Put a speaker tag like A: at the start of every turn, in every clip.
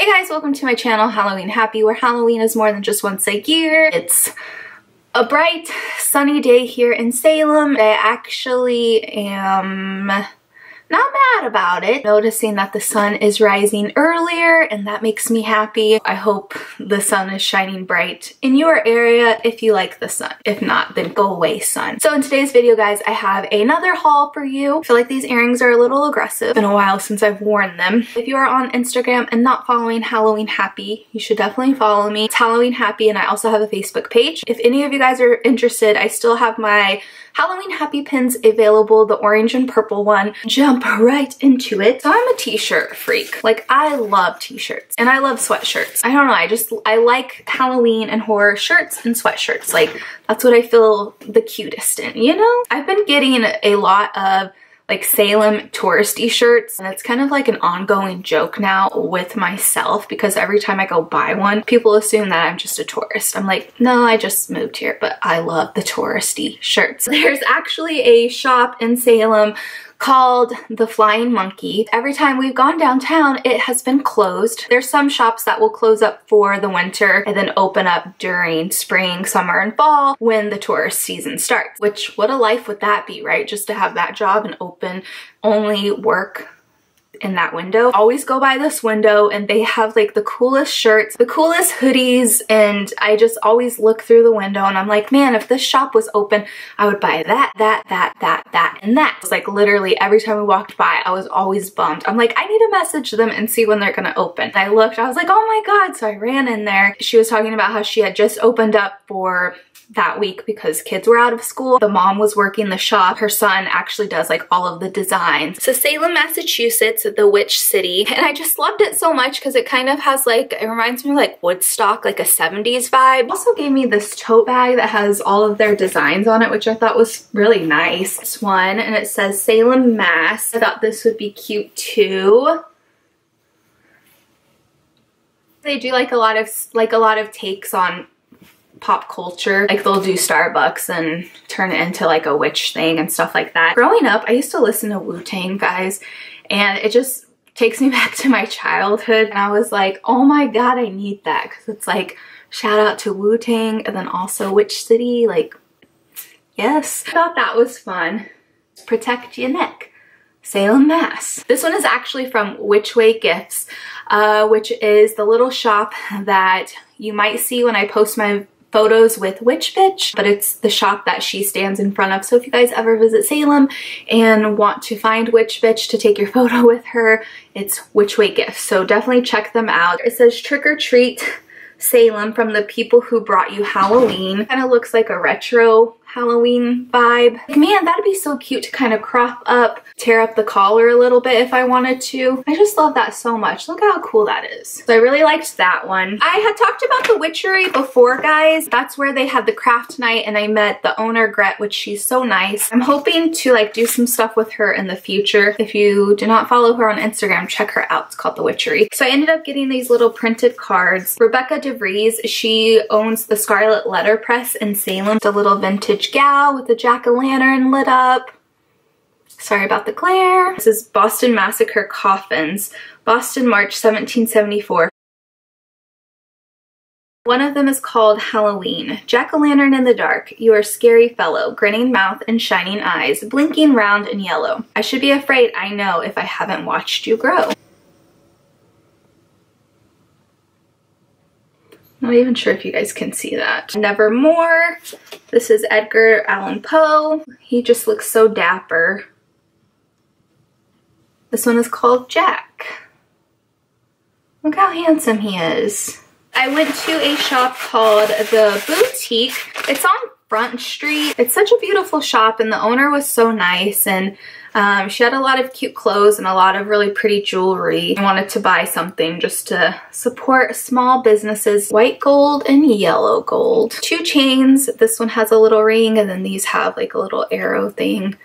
A: Hey guys, welcome to my channel, Halloween Happy, where Halloween is more than just once a year. It's a bright, sunny day here in Salem. I actually am not mad about it. Noticing that the sun is rising earlier and that makes me happy. I hope the sun is shining bright in your area if you like the sun. If not, then go away, sun. So in today's video, guys, I have another haul for you. I feel like these earrings are a little aggressive. It's been a while since I've worn them. If you are on Instagram and not following Halloween Happy, you should definitely follow me. It's Halloween Happy, and I also have a Facebook page. If any of you guys are interested, I still have my Halloween Happy pins available, the orange and purple one. Jump right into it. So I'm a t-shirt freak. Like, I love t-shirts and I love sweatshirts. I don't know, I like Halloween and horror shirts and sweatshirts. Like, that's what I feel the cutest in, you know? I've been getting a lot of like Salem touristy shirts, and it's kind of like an ongoing joke now with myself because every time I go buy one, people assume that I'm just a tourist. I'm like, no, I just moved here, but I love the touristy shirts. There's actually a shop in Salem called the Flying Monkey. Every time we've gone downtown, it has been closed. There's some shops that will close up for the winter and then open up during spring, summer, and fall when the tourist season starts. Which, what a life would that be, right? Just to have that job and open, only work in that window. Always go by this window and they have like the coolest shirts, the coolest hoodies, and I just always look through the window and I'm like, man, if this shop was open, I would buy that, and that. It's like literally every time we walked by, I was always bummed. I'm like, I need to message them and see when they're gonna open. And I looked, I was like, oh my God. So I ran in there. She was talking about how she had just opened up for that week because kids were out of school. The mom was working the shop. Her son actually does like all of the designs. So Salem, Massachusetts, the Witch City. And I just loved it so much because it kind of has like, it reminds me of like Woodstock, like a 70s vibe. Also gave me this tote bag that has all of their designs on it, which I thought was really nice. This one, and it says Salem, Mass. I thought this would be cute too. They do like a lot of takes on pop culture. Like they'll do Starbucks and turn it into like a witch thing and stuff like that. Growing up, I used to listen to Wu-Tang, guys, and it just takes me back to my childhood. And I was like, oh my God, I need that. Because it's like, shout out to Wu-Tang and then also Witch City. Like, yes. I thought that was fun. Protect your neck. Salem, Mass. This one is actually from Witchery Gifts, which is the little shop that you might see when I post my photos with Witch Bitch, but it's the shop that she stands in front of. So if you guys ever visit Salem and want to find Witch Bitch to take your photo with her, it's Witchery Gifts. So definitely check them out. It says Trick or Treat Salem from the people who brought you Halloween. Kind of looks like a retro Halloween vibe. Like, man, that'd be so cute to kind of crop up, tear up the collar a little bit if I wanted to. I just love that so much. Look how cool that is. So I really liked that one. I had talked about the Witchery before, guys. That's where they had the craft night and I met the owner, Gret, which she's so nice. I'm hoping to like do some stuff with her in the future. If you do not follow her on Instagram, check her out. It's called the Witchery. So I ended up getting these little printed cards. Rebecca DeVries, she owns the Scarlet Letterpress in Salem. It's a little vintage gal with a jack-o'-lantern lit up. Sorry about the glare. This is Boston Massacre Coffins, Boston, March 1774. One of them is called Halloween. Jack-o'-lantern in the dark, you are a scary fellow, grinning mouth and shining eyes, blinking round and yellow. I should be afraid, I know, if I haven't watched you grow. Not even sure if you guys can see that. Nevermore. This is Edgar Allan Poe. He just looks so dapper. This one is called Jack. Look how handsome he is. I went to a shop called The Boutique. It's on Front Street. It's such a beautiful shop and the owner was so nice, and she had a lot of cute clothes and a lot of really pretty jewelry. I wanted to buy something just to support small businesses. White gold and yellow gold. Two chains. This one has a little ring and then these have like a little arrow thing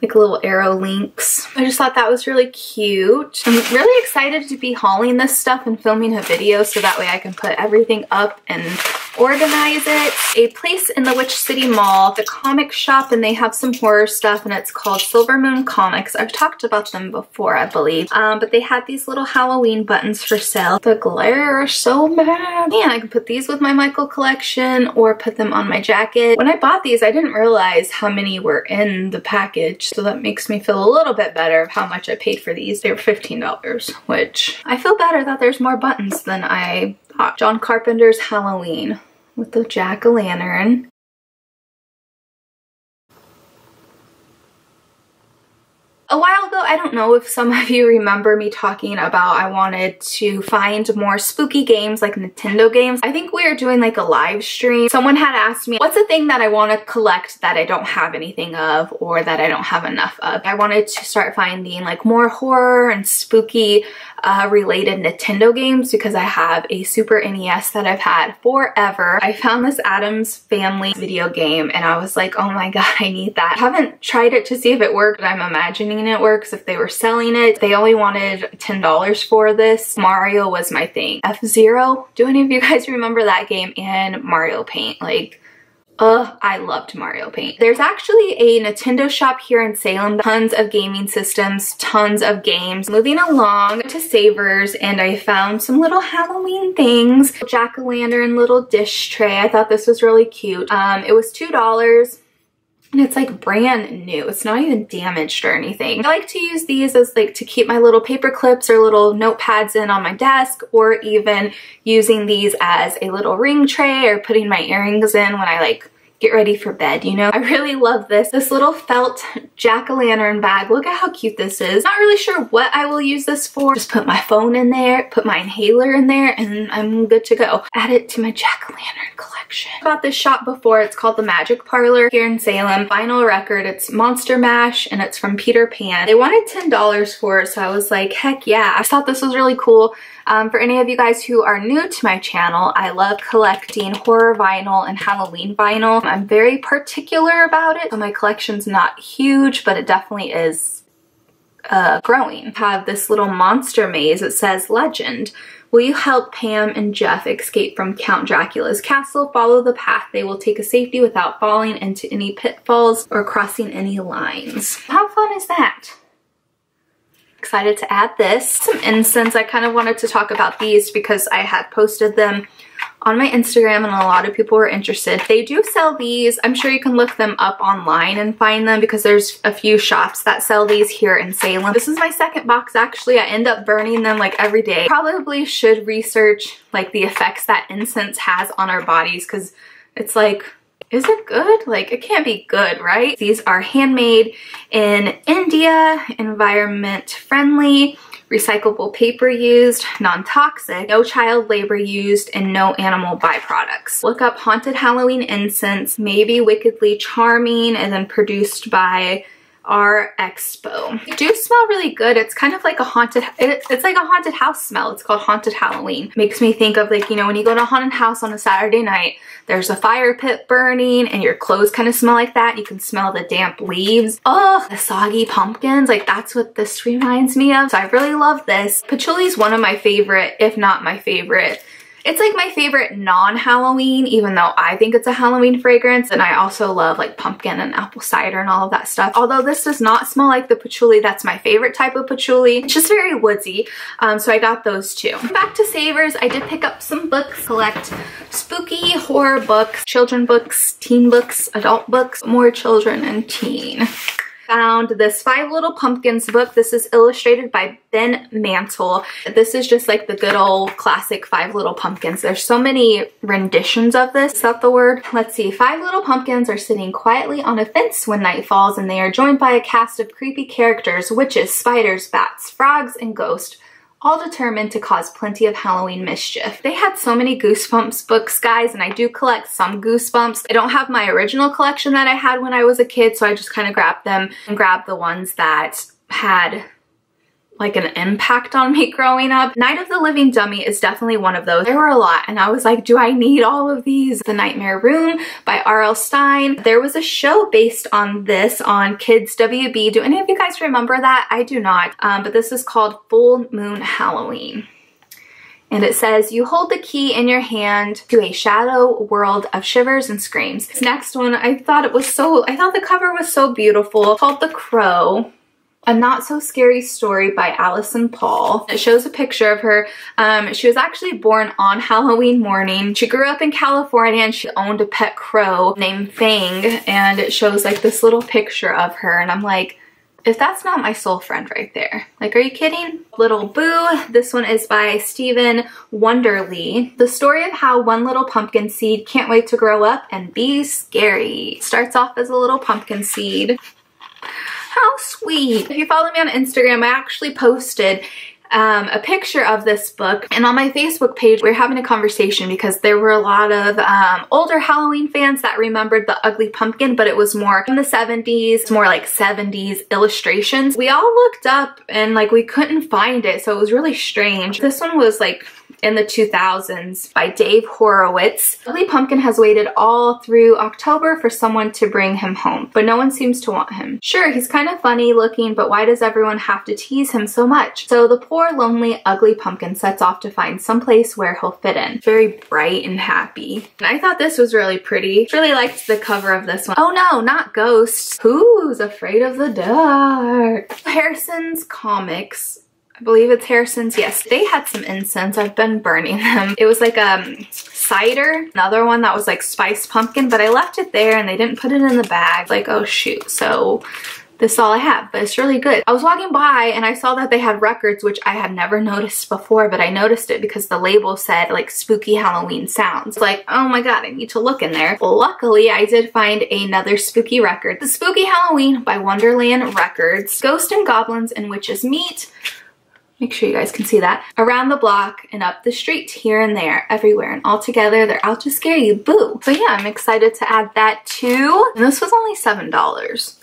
A: like little arrow links. I just thought that was really cute. I'm really excited to be hauling this stuff and filming a video so that way I can put everything up and organize it. A place in the Witch City Mall, the comic shop, and they have some horror stuff, and it's called Silver Moon Comics. I've talked about them before, I believe. But they had these little Halloween buttons for sale. The glare is so bad. Yeah, I can put these with my Michael collection or put them on my jacket. When I bought these, I didn't realize how many were in the package, so that makes me feel a little bit better of how much I paid for these. They were $15, which I feel better that there's more buttons than I thought. John Carpenter's Halloween with the jack-o'-lantern. A while ago, I don't know if some of you remember me talking about I wanted to find more spooky games like Nintendo games. I think we were doing like a live stream. Someone had asked me, what's the thing that I want to collect that I don't have anything of or that I don't have enough of? I wanted to start finding like more horror and spooky related Nintendo games because I have a Super NES that I've had forever. I found this Addams Family video game and I was like, oh my god, I need that. I haven't tried it to see if it worked, but I'm imagining it works if they were selling it. They only wanted $10 for this. Mario was my thing. F-Zero, do any of you guys remember that game? And Mario Paint, like, I loved Mario Paint. There's actually a Nintendo shop here in Salem. Tons of gaming systems, tons of games. Moving along to Savers, and I found some little Halloween things. Jack-o'-lantern little dish tray. I thought this was really cute. It was $2. And it's like brand new. It's not even damaged or anything. I like to use these as like to keep my little paper clips or little notepads in on my desk, or even using these as a little ring tray or putting my earrings in when I like get ready for bed, you know? I really love this. This little felt jack-o'-lantern bag. Look at how cute this is. Not really sure what I will use this for. Just put my phone in there, put my inhaler in there, and I'm good to go. Add it to my jack-o'-lantern collection. I bought this shop before. It's called the Magic Parlor here in Salem. Vinyl record. It's Monster Mash and it's from Peter Pan. They wanted $10 for it, so I was like, heck yeah. I thought this was really cool. For any of you guys who are new to my channel, I love collecting horror vinyl and Halloween vinyl. I'm very particular about it. So my collection's not huge, but it definitely is growing. I have this little monster maze. It says legend. Will you help Pam and Jeff escape from Count Dracula's castle? Follow the path. They will take a safety without falling into any pitfalls or crossing any lines. How fun is that? Excited to add this. Some incense. I kind of wanted to talk about these because I had posted them on my Instagram and a lot of people were interested. They do sell these. I'm sure you can look them up online and find them because there's a few shops that sell these here in Salem. This is my second box actually. I end up burning them like every day. Probably should research like the effects that incense has on our bodies because it's like, is it good? Like, it can't be good, right? These are handmade in India, environment friendly, recyclable paper used, non-toxic, no child labor used, and no animal byproducts. Look up Haunted Halloween Incense, maybe Wickedly Charming, and then produced by our Expo. They do smell really good. It's kind of like a haunted, it's like a haunted house smell. It's called Haunted Halloween. Makes me think of like, you know, when you go to a haunted house on a Saturday night, there's a fire pit burning and your clothes kind of smell like that. You can smell the damp leaves. Oh, the soggy pumpkins. Like that's what this reminds me of. So I really love this. Patchouli is one of my favorite, if not my favorite. It's like my favorite non-Halloween, even though I think it's a Halloween fragrance. And I also love like pumpkin and apple cider and all of that stuff. Although this does not smell like the patchouli, that's my favorite type of patchouli. It's just very woodsy. So I got those too. Back to Savers, I did pick up some books, collect spooky horror books, children books, teen books, adult books, more children and teen. Found this 5 Little Pumpkins book. This is illustrated by Ben Mantle. This is just like the good old classic 5 Little Pumpkins. There's so many renditions of this. Is that the word? Let's see. 5 little pumpkins are sitting quietly on a fence when night falls, and they are joined by a cast of creepy characters, witches, spiders, bats, frogs, and ghosts, all determined to cause plenty of Halloween mischief. They had so many Goosebumps books, guys, and I do collect some Goosebumps. I don't have my original collection that I had when I was a kid, so I just kind of grabbed them and grabbed the ones that had like an impact on me growing up. Night of the Living Dummy is definitely one of those. There were a lot and I was like, do I need all of these? The Nightmare Room by R.L. Stine. There was a show based on this on Kids WB. Do any of you guys remember that? I do not, but this is called Full Moon Halloween. And it says, you hold the key in your hand to a shadow world of shivers and screams. This next one, I thought the cover was so beautiful. It's called The Crow. A Not So Scary Story by Allison Paul. It shows a picture of her. She was actually born on Halloween morning. She grew up in California and she owned a pet crow named Fang, and it shows like this little picture of her, and I'm like, if that's not my soul friend right there. Like, are you kidding? Little Boo. This one is by Stephen Wonderly. The story of how one little pumpkin seed can't wait to grow up and be scary. Starts off as a little pumpkin seed. How sweet. If you follow me on Instagram, I actually posted a picture of this book, and on my Facebook page we were having a conversation because there were a lot of older Halloween fans that remembered the ugly pumpkin, but it was more in the 70s, more like 70s illustrations. We all looked up and like we couldn't find it, so it was really strange. This one was like in the 2000s by Dave Horowitz. Ugly Pumpkin has waited all through October for someone to bring him home, but no one seems to want him. Sure, he's kind of funny looking, but why does everyone have to tease him so much? So the poor, lonely, ugly pumpkin sets off to find some place where he'll fit in. Very bright and happy. And I thought this was really pretty. Really liked the cover of this one. Oh no, not Ghosts. Who's Afraid of the Dark? Harrison's Comics. I believe it's Harrison's. Yes, they had some incense. I've been burning them. It was like cider. Another one that was like spiced pumpkin, but I left it there and they didn't put it in the bag. Like, oh shoot. So this is all I have, but it's really good. I was walking by and I saw that they had records, which I had never noticed before, but I noticed it because the label said like spooky Halloween sounds. Like, oh my god, I need to look in there. Well, luckily I did find another spooky record. The Spooky Halloween by Wonderland Records. Ghosts and Goblins and Witches Meet. Make sure you guys can see that. Around the block and up the street, here and there, everywhere, and all together, they're out to scare you, boo. So yeah, I'm excited to add that too. And this was only $7.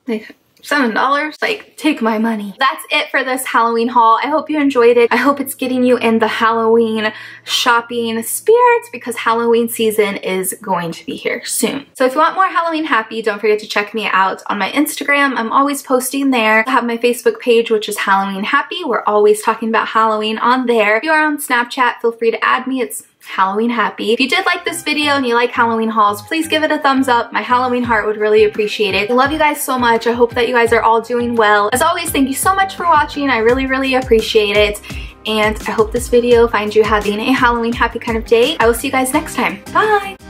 A: Like, $7? Like, take my money. That's it for this Halloween haul. I hope you enjoyed it. I hope it's getting you in the Halloween shopping spirit because Halloween season is going to be here soon. So if you want more Halloween Happy, don't forget to check me out on my Instagram. I'm always posting there. I have my Facebook page, which is Halloween Happy. We're always talking about Halloween on there. If you are on Snapchat, feel free to add me. It's Halloween Happy. If you did like this video and you like Halloween hauls, please give it a thumbs up. My Halloween heart would really appreciate it. I love you guys so much. I hope that you guys are all doing well. As always, thank you so much for watching. I really, really appreciate it. And I hope this video finds you having a Halloween happy kind of day. I will see you guys next time. Bye!